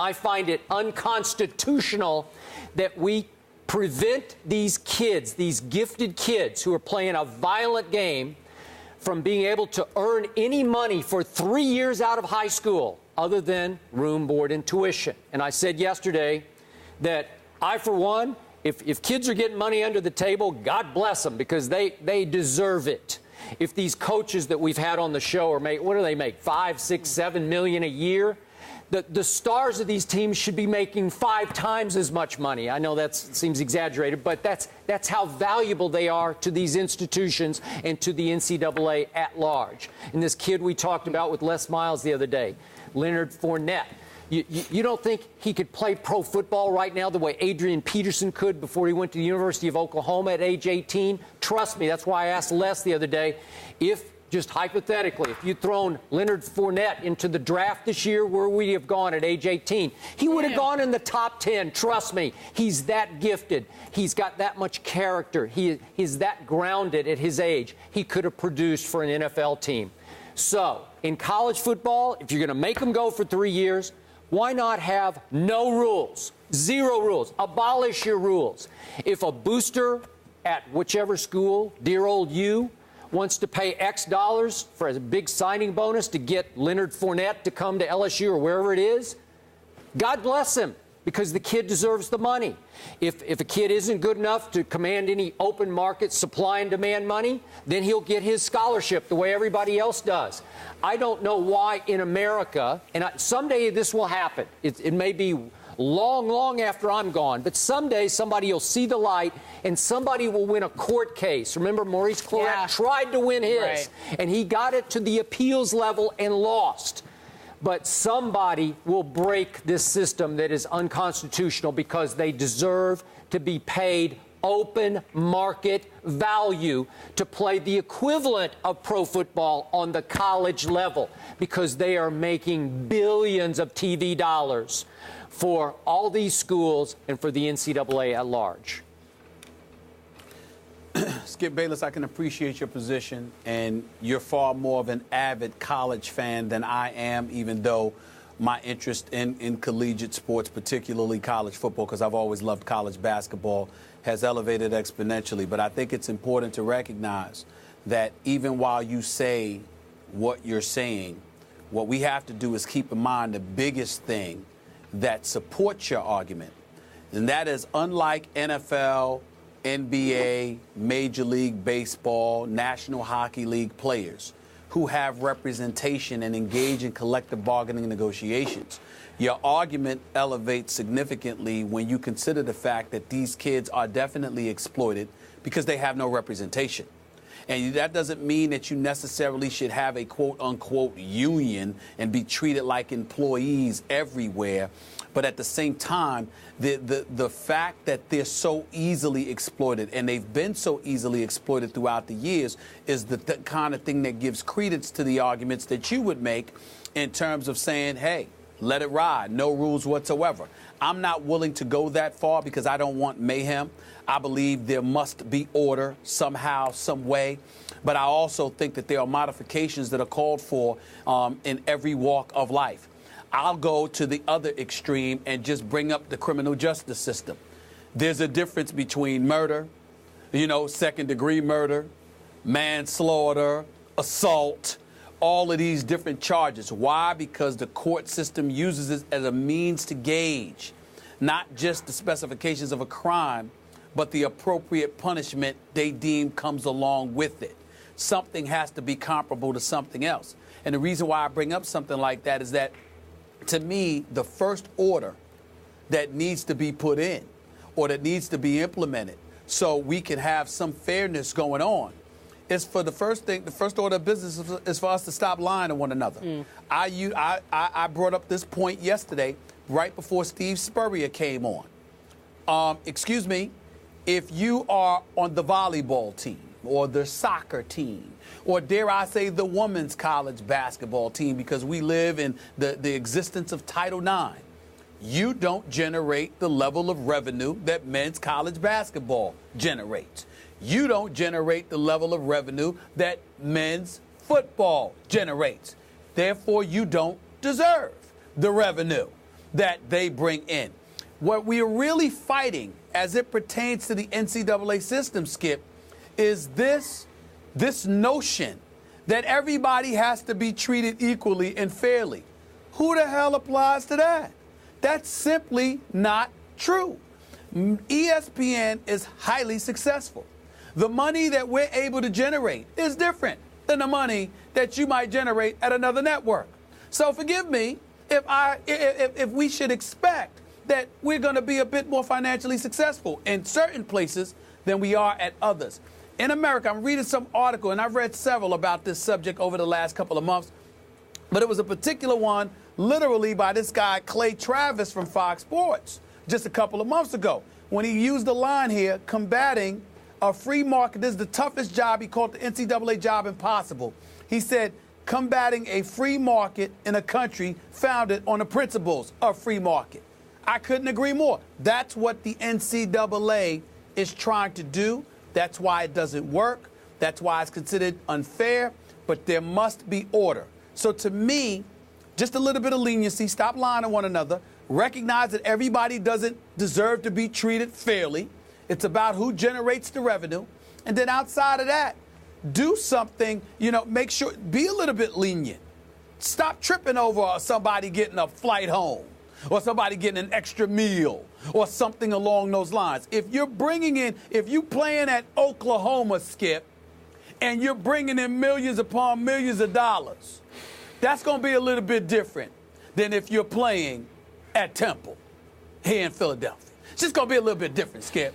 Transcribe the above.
I find it unconstitutional that we prevent these kids, these gifted kids who are playing a violent game, from being able to earn any money for 3 years out of high school other than room, board, and tuition. And I said yesterday that I, for one, if kids are getting money under the table, God bless them, because they deserve it. If these coaches that we've had on the show are what do they make, 5, 6, 7 million a year? The stars of these teams should be making 5 times as much money. I know that seems exaggerated, but that's how valuable they are to these institutions and to the NCAA at large. And this kid we talked about with Les Miles the other day, Leonard Fournette, you don't think he could play pro football right now the way Adrian Peterson could before he went to the University of Oklahoma at age 18? Trust me, that's why I asked Les the other day, just hypothetically, if you'd thrown Leonard Fournette into the draft this year, where would he have gone at age 18? He would have gone in the top 10. Trust me. He's that gifted. He's got that much character. He's that grounded at his age. He could have produced for an NFL team. So, in college football, if you're going to make them go for 3 years, why not have no rules? 0 rules. Abolish your rules. If a booster at whichever school, dear old you, wants to pay X dollars for a big signing bonus to get Leonard Fournette to come to LSU or wherever it is, God bless him, because the kid deserves the money. If a kid isn't good enough to command any open market supply and demand money, then he'll get his scholarship the way everybody else does. I don't know why in America, and someday this will happen. It may be long after I'm gone, but someday somebody will see the light and somebody will win a court case. Remember, Maurice Claret tried to win his, and he got it to the appeals level and lost. But somebody will break this system that is unconstitutional, because they deserve to be paid open market value to play the equivalent of pro football on the college level, because they are making billions of TV dollars for all these schools and for the NCAA at large. Skip Bayless, I can appreciate your position, and you're far more of an avid college fan than I am, even though my interest in collegiate sports, particularly college football, because I've always loved college basketball, has elevated exponentially. But I think it's important to recognize that even while you say what you're saying, what we have to do is keep in mind the biggest thing that supports your argument, and that is, unlike NFL, NBA, Major League Baseball, National Hockey League players who have representation and engage in collective bargaining negotiations, your argument elevates significantly when you consider the fact that these kids are definitely exploited because they have no representation. And that doesn't mean that you necessarily should have a quote-unquote union and be treated like employees everywhere. But at the same time, the fact that they're so easily exploited, and they've been so easily exploited throughout the years, is the kind of thing that gives credence to the arguments that you would make in terms of saying, hey, let it ride, no rules whatsoever. I'm not willing to go that far because I don't want mayhem. I believe there must be order somehow, some way. But I also think that there are modifications that are called for in every walk of life. I'll go to the other extreme and just bring up the criminal justice system. There's a difference between murder, second-degree murder, manslaughter, assault, all of these different charges. Why? Because the court system uses it as a means to gauge not just the specifications of a crime, but the appropriate punishment they deem comes along with it. Something has to be comparable to something else. And the reason why I bring up something like that is that, to me, the first order that needs to be put in or that needs to be implemented so we can have some fairness going on is for the first order of business is for us to stop lying to one another. I brought up this point yesterday right before Steve Spurrier came on. If you are on the volleyball team or the soccer team, or dare I say the women's college basketball team, because we live in the existence of Title IX, you don't generate the level of revenue that men's college basketball generates. You don't generate the level of revenue that men's football generates. Therefore, you don't deserve the revenue. that they bring in. What we are really fighting as it pertains to the NCAA system, Skip, is this notion that everybody has to be treated equally and fairly. Who the hell applies to that? That's simply not true. ESPN is highly successful. The money that we're able to generate is different than the money that you might generate at another network. So forgive me if we should expect that we're going to be a bit more financially successful in certain places than we are at others. In America, I'm reading some article, and I've read several about this subject over the last couple of months, but it was a particular one literally by this guy, Clay Travis from Fox Sports, just a couple of months ago, when he used the line here, combating a free market. This is the toughest job. He called the NCAA job impossible. He said, combating a free market in a country founded on the principles of free market. I couldn't agree more. That's what the NCAA is trying to do. That's why it doesn't work. That's why it's considered unfair. But there must be order. So to me, just a little bit of leniency. Stop lying to one another. Recognize that everybody doesn't deserve to be treated fairly. It's about who generates the revenue. And then outside of that, do something, make sure, be a little bit lenient. Stop tripping over somebody getting a flight home or somebody getting an extra meal or something along those lines. If you playing at Oklahoma, Skip, and you're bringing in millions upon millions of dollars, that's going to be a little bit different than if you're playing at Temple here in Philadelphia. It's just going to be a little bit different, Skip.